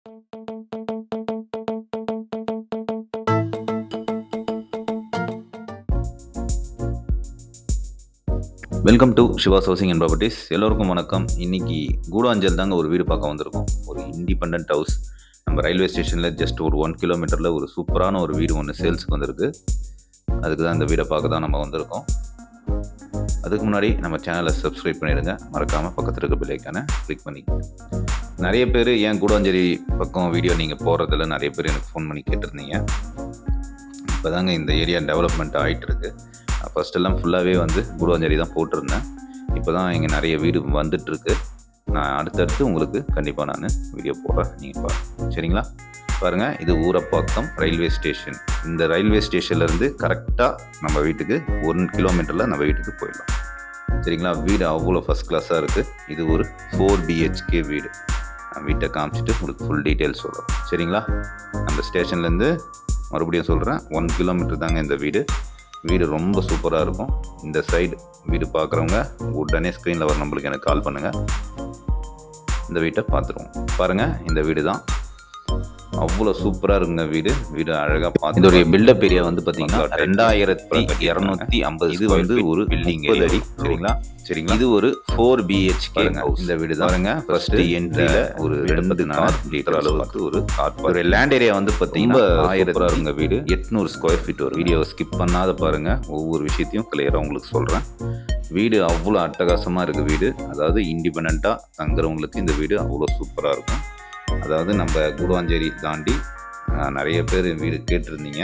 Welcome to Siva's housing and properties. எல்லோருக்கும் வணக்கம். இன்னைக்கு கூடாஞ்சல் தாங்க ஒரு வீடு பார்க்க வந்திருக்கோம். ஒரு இண்டிபெண்ட் ஹவுஸ். நம்ம ரயில்வே ஸ்டேஷனில் ஜஸ்ட் ஒரு 1 கிலோமீட்டரில் ஒரு சூப்பரான ஒரு வீடு ஒன்று சேல்ஸுக்கு வந்திருக்கு. அதுக்கு தான் இந்த வீடை பார்க்க தான் நம்ம வந்திருக்கோம். அதுக்கு முன்னாடி நம்ம சேனலை சப்ஸ்கிரைப் பண்ணிடுங்க. மறக்காமல் பக்கத்தில் இருக்க பெல் ஐக்கானை கிளிக் பண்ணிக்கோங்க. நிறைய பேர் ஏன் கூடாஞ்சேரி பக்கம் வீடியோ நீங்கள் போகிறதில்ல நிறைய பேர் எனக்கு ஃபோன் பண்ணி கேட்டிருந்தீங்க. இப்போ தாங்க இந்த ஏரியா டெவலப்மெண்ட் ஆகிட்டு இருக்கு. ஃபஸ்ட்டெல்லாம் ஃபுல்லாகவே கூடாஞ்சேரி தான் போட்டிருந்தேன். இப்போ தான் இங்கே நிறைய வீடு வந்துட்டுருக்கு. நான் அடுத்தடுத்து உங்களுக்கு கண்டிப்பாக நான் வீடியோ போடுறேன், நீங்கள் பாருங்கள். சரிங்களா? பாருங்கள், இது ஊரப்பாக்கம் ரயில்வே ஸ்டேஷன். இந்த ரயில்வே ஸ்டேஷன்லேருந்து கரெக்டாக நம்ம வீட்டுக்கு 1 கிலோமீட்டரில் நம்ம வீட்டுக்கு போயிடலாம். சரிங்களா? வீடு அவ்வளோ ஃபஸ்ட் கிளாஸாக இருக்குது. இது ஒரு 4 BHK வீடு. நான் வீட்டை காமிச்சிட்டு உங்களுக்கு ஃபுல் டீட்டெயில்ஸ் சொல்கிறேன். சரிங்களா? அந்த ஸ்டேஷன்லேருந்து மறுபடியும் சொல்கிறேன், 1 கிலோமீட்டர் தாங்க இந்த வீடு. வீடு ரொம்ப சூப்பராக இருக்கும். இந்த சைடு வீடு பார்க்குறவங்க உடனே ஸ்க்ரீனில் வர நம்பருக்கு எனக்கு கால் பண்ணுங்கள். இந்த வீட்டை பார்த்துருவோம். பாருங்கள், இந்த வீடு தான். அவ்வளோ சூப்பராக இருக்குங்க வீடு. வீடு அழகாக பார்த்து இதோடைய பில்டப் ஏரியா பார்த்தீங்கன்னா 2250. இது ஒரு பில்டிங் அடி. சரிங்களா? சரிங்களா? இது ஒரு 4 BHK ஹவுஸ். இந்த வீடு தான் பாருங்க. ஃபர்ஸ்ட் என்ட்ரியில் ஒரு 2 லிட்டர் அளவுக்கு ஒரு ஒரு லேண்ட் ஏரியா பார்த்தீங்கன்னா 1000 இருங்க வீடு. 800 ஸ்கொயர் ஃபீட் வரும். வீடியோ ஸ்கிப் பண்ணாத பாருங்க. ஒவ்வொரு விஷயத்தையும் கிளியராக உங்களுக்கு சொல்கிறேன். வீடு அவ்வளோ அட்டகாசமாக இருக்குது வீடு. அதாவது இண்டிபெண்ட்டாக தங்குறவங்களுக்கு இந்த வீடு அவ்வளோ சூப்பராக இருக்கும். அதாவது நம்ம கூடாஞ்சேரி தாண்டி நிறைய பேர் வீடு கேட்டிருந்தீங்க.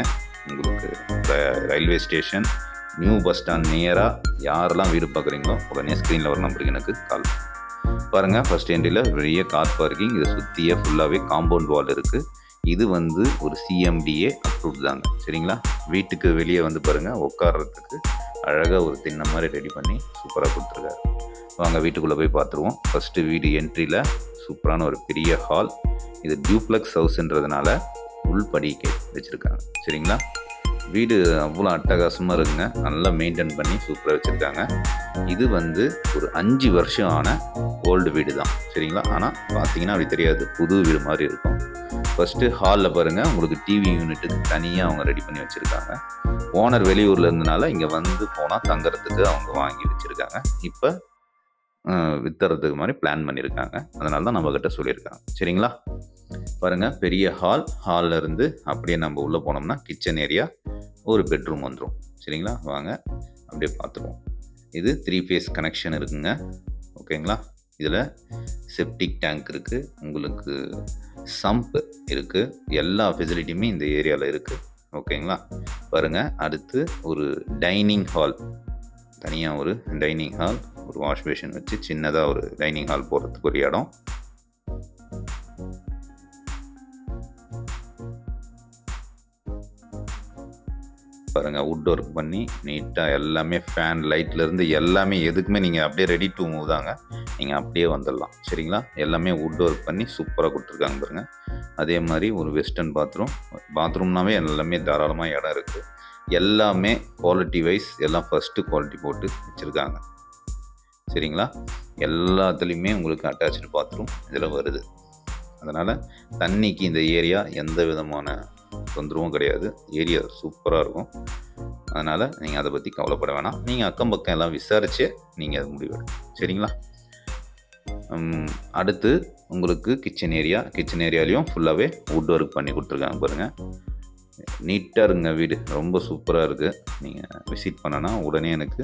உங்களுக்கு railway station, new bus stand நியராக யாரெல்லாம் வீடு பார்க்குறீங்களோ உடனே ஸ்க்ரீனில் வர நம்பருக்கு எனக்கு கால் பாருங்கள். ஃபர்ஸ்ட் என்ட்ரியில் பெரிய கார் பார்க்கிங். இதை சுற்றியே ஃபுல்லாகவே காம்பவுண்ட் வால் இருக்குது. இது ஒரு CMDA அப்ரூவ்ட் தாங்க. சரிங்களா? வீட்டுக்கு வெளியே பாருங்கள், உட்கார்றதுக்கு அழகாக ஒரு திண்ணை மாதிரி ரெடி பண்ணி சூப்பராக கொடுத்துருக்காரு. வாங்க வீட்டுக்குள்ளே போய் பார்த்துருவோம். ஃபஸ்ட்டு வீடு என்ட்ரியில் சூப்பரான ஒரு பெரிய ஹால். இது டியூப்ளெக்ஸ் ஹவுஸ்ன்றதுனால உள்படிக்கை வச்சுருக்காங்க. சரிங்களா? வீடு அவ்வளோ அட்டகாசமாக இருக்குங்க. நல்லா மெயின்டைன் பண்ணி சூப்பராக வச்சுருக்காங்க. இது ஒரு 5 வருஷம் ஆன ஓல்டு வீடு தான். சரிங்களா? ஆனால் பார்த்தீங்கன்னா அப்படி தெரியாது, புது வீடு மாதிரி இருக்கும். ஃபஸ்ட்டு ஹாலில் பாருங்கள், உங்களுக்கு டிவி யூனிட்டுக்கு தனியாக அவங்க ரெடி பண்ணி வச்சுருக்காங்க. ஓனர் வெளியூரில் இருந்தனால இங்கே போனால் தங்குறதுக்கு அவங்க வாங்கி வச்சுருக்காங்க. இப்போ வித்துறதுக்கு மாதிரி பிளான் பண்ணியிருக்காங்க. அதனால தான் நம்மக்கிட்ட சொல்லியிருக்காங்க. சரிங்களா? பாருங்கள், பெரிய ஹாலில் இருந்து அப்படியே நம்ம உள்ளே போனோம்னா கிச்சன் ஏரியா, ஒரு பெட்ரூம் வந்துடும். சரிங்களா? வாங்க அப்படியே பார்த்துருவோம். இது 3 phase கனெக்ஷன் இருக்குங்க. ஓகேங்களா? இதில் செப்டிக் டேங்க் இருக்குது, உங்களுக்கு சம்ப் இருக்குது, எல்லா ஃபெசிலிட்டியுமே இந்த ஏரியாவில் இருக்குது. ஓகேங்களா? பாருங்கள், அடுத்து ஒரு டைனிங் ஹால். தனியாக ஒரு டைனிங் ஹால், ஒரு வாஷ் பேஷன் வச்சு சின்னதாக ஒரு டைனிங் ஹால் போகிறதுக்கு ஒரு இடம். பாருங்கள், வுட் ஒர்க் பண்ணி நீட்டாக எல்லாமே ஃபேன் லைட்லேருந்து எல்லாமே எதுக்குமே நீங்கள் அப்படியே ரெடி டு மூவ் தாங்க. நீங்கள் அப்படியே வந்துடலாம். சரிங்களா? எல்லாமே வுட் ஒர்க் பண்ணி சூப்பராக கொடுத்துருக்காங்க பாருங்கள். அதே மாதிரி ஒரு வெஸ்டர்ன் பாத்ரூம்னாவே எல்லாமே தாராளமாக இடம் இருக்குது. எல்லாமே குவாலிட்டி வைஸ் எல்லாம் ஃபஸ்ட்டு குவாலிட்டி போட்டு வச்சுருக்காங்க. சரிங்களா? எல்லாத்துலேயுமே உங்களுக்கு அட்டாச்சு பாத்ரூம் இதில் வருது. அதனால் தண்ணிக்கு இந்த ஏரியா எந்த விதமான தொந்தரவும் கிடையாது. ஏரியா சூப்பராக இருக்கும். அதனால் நீங்கள் அதை பற்றி கவலைப்பட வேணாம். நீங்கள் அக்கம் பக்கம் எல்லாம் விசாரித்து நீங்கள் அது முடிவெடுங்க. சரிங்களா? அடுத்து உங்களுக்கு கிச்சன் ஏரியாலையும் ஃபுல்லாகவே வுட் ஒர்க் பண்ணி கொடுத்துருக்காங்க பாருங்கள். நீட்டாக இருக்குங்க வீடு. ரொம்ப சூப்பராக இருக்குது. நீங்கள் விசிட் பண்ணனா உடனே எனக்கு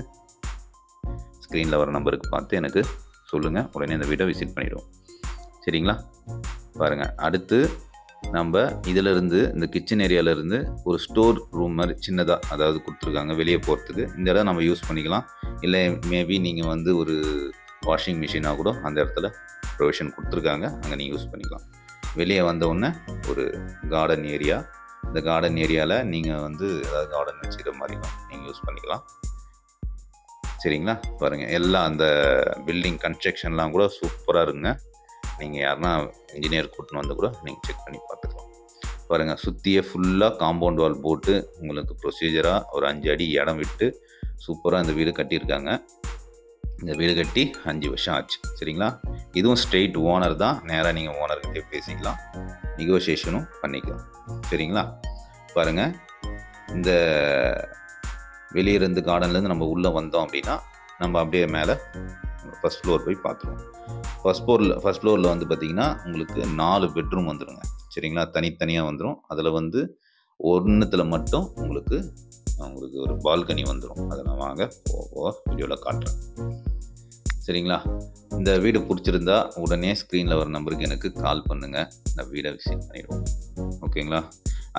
ஸ்க்ரீனில் வர நம்பருக்கு பார்த்து எனக்கு சொல்லுங்கள். உடனே இந்த வீட்டை விசிட் பண்ணிவிடுவோம். சரிங்களா? பாருங்கள், அடுத்து நம்ம இதிலிருந்து இந்த கிச்சன் ஏரியாவிலேருந்து ஒரு ஸ்டோர் ரூம் மாதிரி சின்னதாக அதாவது கொடுத்துருக்காங்க வெளியே போகிறதுக்கு. இந்த இடம் நம்ம யூஸ் பண்ணிக்கலாம். இல்லை மேபி நீங்கள் ஒரு வாஷிங் மிஷினாக கூட அந்த இடத்துல ப்ரொவிஷன் கொடுத்துருக்காங்க. அங்கே நீங்கள் யூஸ் பண்ணிக்கலாம். வெளியே வந்தவுடனே ஒரு கார்டன் ஏரியா. இந்த கார்டன் ஏரியாவில் நீங்கள் ஏதாவது கார்டன் வச்சுக்கிற மாதிரியும் நீங்கள் யூஸ் பண்ணிக்கலாம். சரிங்களா? பாருங்கள், எல்லாம் அந்த பில்டிங் கன்ஸ்ட்ரக்ஷன்லாம் கூட சூப்பராக இருக்குங்க. நீங்கள் யாருன்னா இன்ஜினியர் கூட்டின்னு கூட நீங்கள் செக் பண்ணி பார்த்துக்கலாம். பாருங்கள், சுற்றியே ஃபுல்லாக காம்பவுண்ட் வால் போட்டு உங்களுக்கு ப்ரொசீஜராக ஒரு 5 அடி இடம் விட்டு சூப்பராக இந்த வீடு கட்டியிருக்காங்க. இந்த வீடு கட்டி 5 வருஷம் ஆச்சு. சரிங்களா? இதுவும் ஸ்ட்ரெயிட் ஓனர் தான். நேராக நீங்கள் ஓனர்கிட்டே பேசிக்கலாம், நெகோசியேஷனும் பண்ணிக்கலாம். சரிங்களா? பாருங்கள், இந்த வெளியிருந்து கார்டன்லேருந்து நம்ம உள்ளே வந்தோம் அப்படின்னா நம்ம அப்படியே மேலே ஃபஸ்ட் ஃப்ளோர் போய் பார்த்துருவோம். ஃபஸ்ட் ஃப்ளோரில் வந்து பார்த்திங்கன்னா உங்களுக்கு 4 பெட்ரூம் வந்துடுங்க. சரிங்களா? தனித்தனியாக வந்துடும். அதில் வந்து ஒன்றுத்தில் மட்டும் உங்களுக்கு ஒரு பால்கனி வந்துடும். அதை நான் வாங்க வீடியோவில் காட்டுறேன். சரிங்களா? இந்த வீடு பிடிச்சிருந்தா உடனே ஸ்க்ரீனில் வர நம்பருக்கு எனக்கு கால் பண்ணுங்கள். இந்த வீடை விசிட் பண்ணிடுவோம். ஓகேங்களா?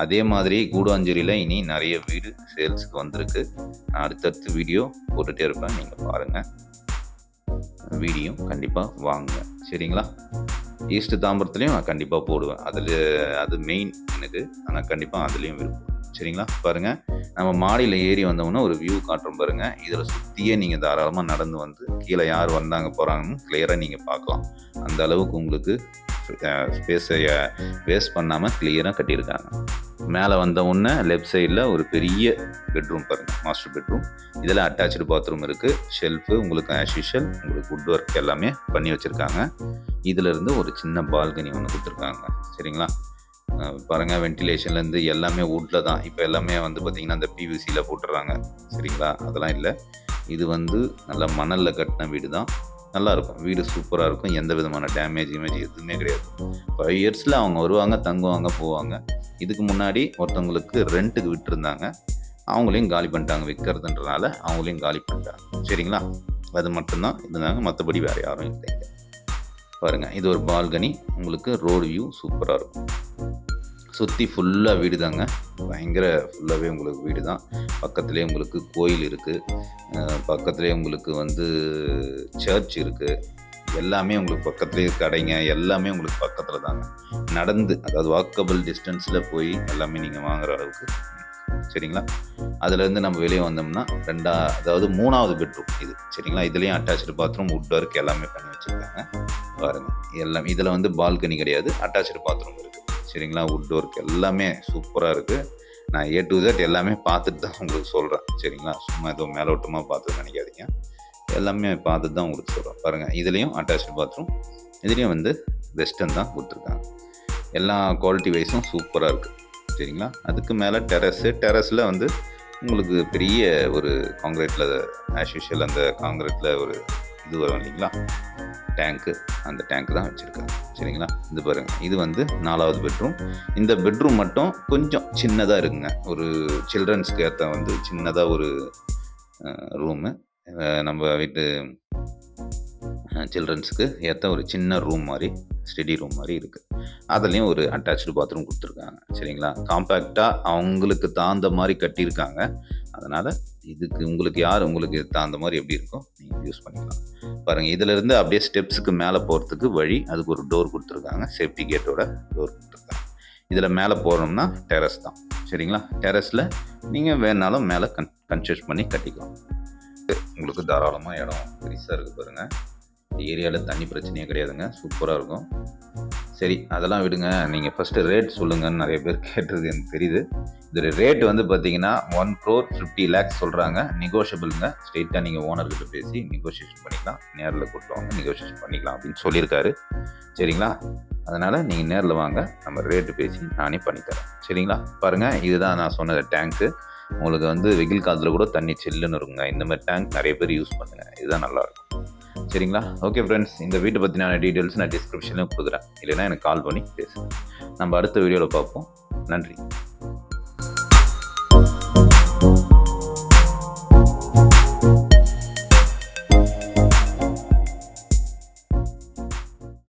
அதே மாதிரி கூடுவாஞ்சேரியில் இனி நிறைய வீடு சேல்ஸுக்கு வந்திருக்கு. நான் அடுத்தடுத்து வீடியோ போட்டுகிட்டே இருப்பேன், நீங்கள் பாருங்கள். வீடியோ கண்டிப்பாக வாங்குங்க. சரிங்களா? ஈஸ்ட் தாம்பரத்துலேயும் நான் கண்டிப்பாக போடுவேன். அது மெயின் எனக்கு. ஆனால் கண்டிப்பாக அதுலேயும் விருப்பம். சரிங்களா? பாருங்கள், நம்ம மாடியில் ஏறி வந்தோம்னா ஒரு வியூ காட்டுறோம் பாருங்கள். இதில் சுற்றியே நீங்கள் தாராளமாக நடந்து வந்து கீழே யார் வந்தாங்க போகிறாங்கன்னு கிளியராக நீங்கள் பார்க்கலாம். அந்த அளவுக்கு உங்களுக்கு ஸ்பேஸை வேஸ்ட் பண்ணாமல் கிளியராக கட்டியிருக்காங்க. மேலே வந்த உடனே லெஃப்ட் சைடில் ஒரு பெரிய பெட்ரூம் பாருங்கள், மாஸ்டர் பெட்ரூம். இதில் அட்டாச்சு பாத்ரூம் இருக்குது, ஷெல்ஃபு உங்களுக்கு ஆஸ் யூஷுவல் உங்களுக்கு வுட் ஒர்க் எல்லாமே பண்ணி வச்சுருக்காங்க. இதிலேருந்து ஒரு சின்ன பால்கனி ஒன்று கொடுத்துருக்காங்க. சரிங்களா? பாருங்கள், வென்டிலேஷன்லேருந்து எல்லாமே வுட்டில் தான். இப்போ எல்லாமே வந்து பார்த்திங்கன்னா இந்த பிவிசியில் போட்டுடுறாங்க. சரிங்களா? அதெல்லாம் இல்லை. இது வந்து நல்ல மணலில் கட்டின வீடு தான். நல்லாயிருக்கும், வீடு சூப்பராக இருக்கும். எந்த விதமான டேமேஜ் எதுவுமே கிடையாது. 5 இயர்ஸில் அவங்க வருவாங்க, தங்குவாங்க, போவாங்க. இதுக்கு முன்னாடி ஒருத்தவங்களுக்கு ரெண்ட்டுக்கு விட்டுருந்தாங்க, அவங்களையும் காலி பண்ணிட்டாங்க. விற்கிறதுன்றனால அவங்களையும் காலி பண்ணிட்டாங்க. சரிங்களா? அது மட்டும்தான் இருந்தாங்க, மற்றபடி வேறு யாரும் இல்லைங்க. பாருங்கள், இது ஒரு பால்கனி. உங்களுக்கு ரோடு வியூ சூப்பராக இருக்கும். சுற்றி ஃபுல்லாக வீடு தாங்க, பயங்கர ஃபுல்லாகவே உங்களுக்கு வீடு தான். பக்கத்துலேயே உங்களுக்கு கோயில் இருக்குது, பக்கத்துலேயே உங்களுக்கு வந்து சர்ச் இருக்குது. எல்லாமே உங்களுக்கு பக்கத்துலேயே கடைங்க எல்லாமே உங்களுக்கு பக்கத்தில் தாங்க. நடந்து, அதாவது வாக்கபிள் டிஸ்டன்ஸில் போய் எல்லாமே நீங்கள் வாங்குகிற அளவுக்கு. சரிங்களா? அதுலேருந்து நம்ம வெளியே வந்தோம்னா அதாவது 3வது பெட்ரூம் இது. சரிங்களா? இதுலேயும் அட்டாச்சு பாத்ரூம், வுட் ஒர்க் எல்லாமே பண்ணி வச்சுருக்காங்க. பாருங்கள், எல்லாம் இதில் வந்து பால்கனி கிடையாது, அட்டாச்சு பாத்ரூம் இருக்குது. சரிங்களா? வுட் ஒர்க் எல்லாமே சூப்பராக இருக்குது. நான் A to Z எல்லாமே பார்த்துட்டு தான் உங்களுக்கு சொல்கிறேன். சரிங்களா? சும்மா ஏதோ மேலோட்டமாக பார்த்து நினைக்காதீங்க, எல்லாமே பார்த்துட்டு தான் உங்களுக்கு சொல்கிறேன். பாருங்கள், இதுலேயும் அட்டாச்சு பாத்ரூம், இதுலேயும் வந்து வெஸ்டர்ன் தான் கொடுத்துருக்காங்க. எல்லா குவாலிட்டி வைஸும் சூப்பராக இருக்குது. சரிங்களா? அதுக்கு மேலே டெரஸில் வந்து உங்களுக்கு பெரிய ஒரு காங்கிரீட்டில் ஆஸ் யூஷுவல் அந்த காங்கிரீட்டில் ஒரு இது வரும் இல்லைங்களா, டேங்க்கு, அந்த டேங்க் தான் வச்சுருக்காங்க. சரிங்களா? இது பாருங்கள், இது வந்து 4வது பெட்ரூம். இந்த பெட்ரூம் மட்டும் கொஞ்சம் சின்னதாக இருக்குங்க. ஒரு சில்ட்ரன்ஸ்க்கு ஏற்ற வந்து சின்னதாக ஒரு ரூமு, நம்ம வீட்டு சில்ட்ரன்ஸுக்கு ஏற்ற ஒரு சின்ன ரூம் மாதிரி, ஸ்டடி ரூம் மாதிரி இருக்குது. அதுலேயும் ஒரு அட்டாச்சு பாத்ரூம் கொடுத்துருக்காங்க. சரிங்களா? காம்பேக்டாக அவங்களுக்கு தகுந்த மாதிரி கட்டியிருக்காங்க. அதனால் இதுக்கு உங்களுக்கு தகுந்த மாதிரி எப்படி இருக்கோ நீங்கள் யூஸ் பண்ணிக்கலாம். பாருங்கள், இதிலேருந்து அப்படியே ஸ்டெப்ஸுக்கு மேலே போகிறதுக்கு வழி, அதுக்கு ஒரு டோர் கொடுத்துருக்காங்க, சேஃப்டி கேட்டோட டோர் கொடுத்துருக்காங்க. இதில் மேலே போகிறோம்னா டெரஸ் தான். சரிங்களா? டெரஸில் நீங்கள் வேணாலும் மேலே கன்ஸ்ட்ரக்ட் பண்ணி கட்டிக்கலாம். உங்களுக்கு தாராளமாக இடம் பெருசாக இருக்குது பாருங்கள். இந்த ஏரியாவில் தண்ணி பிரச்சனையே கிடையாதுங்க, சூப்பராக இருக்கும். சரி, அதெல்லாம் விடுங்க, நீங்கள் ஃபஸ்ட்டு ரேட் சொல்லுங்கன்னு நிறைய பேர் கேட்டது எனக்கு தெரியுது. இது ரேட் வந்து பார்த்தீங்கன்னா 1,50,00,000 சொல்கிறாங்க. நெகோஷியபிளுங்க. ஸ்ட்ரெயிட்டாக நீங்கள் ஓனர்கிட்ட பேசி நெகோஷியேஷன் பண்ணிக்கலாம், நேரில் கொடுத்துவாங்க, நெகோஷியேஷன் பண்ணிக்கலாம் அப்படின்னு சொல்லியிருக்காரு. சரிங்களா? அதனால் நீங்கள் நேரில் வாங்க, நம்ம ரேட்டு பேசி நானே பண்ணித்தரேன். சரிங்களா? பாருங்கள், இதுதான் நான் சொன்ன டேங்க்கு. உங்களுக்கு வந்து வெயில் காலத்தில் கூட தண்ணி சில்லுன்னு இருக்குங்க. இந்த மாதிரி டேங்க் நிறைய பேர் யூஸ் பண்ணுங்கள், இதுதான் நல்லாயிருக்கும். சரிங்களா? ஓகே ஃப்ரெண்ட்ஸ், இந்த வீட்டை பற்றின டீட்டெயில்ஸ் நான் டிஸ்கிரிப்ஷன்லையும் கொடுக்குறேன், இல்லைன்னா எனக்கு கால் பண்ணி பேசுங்க. நம்ம அடுத்த வீடியோவில் பார்ப்போம். நன்றி.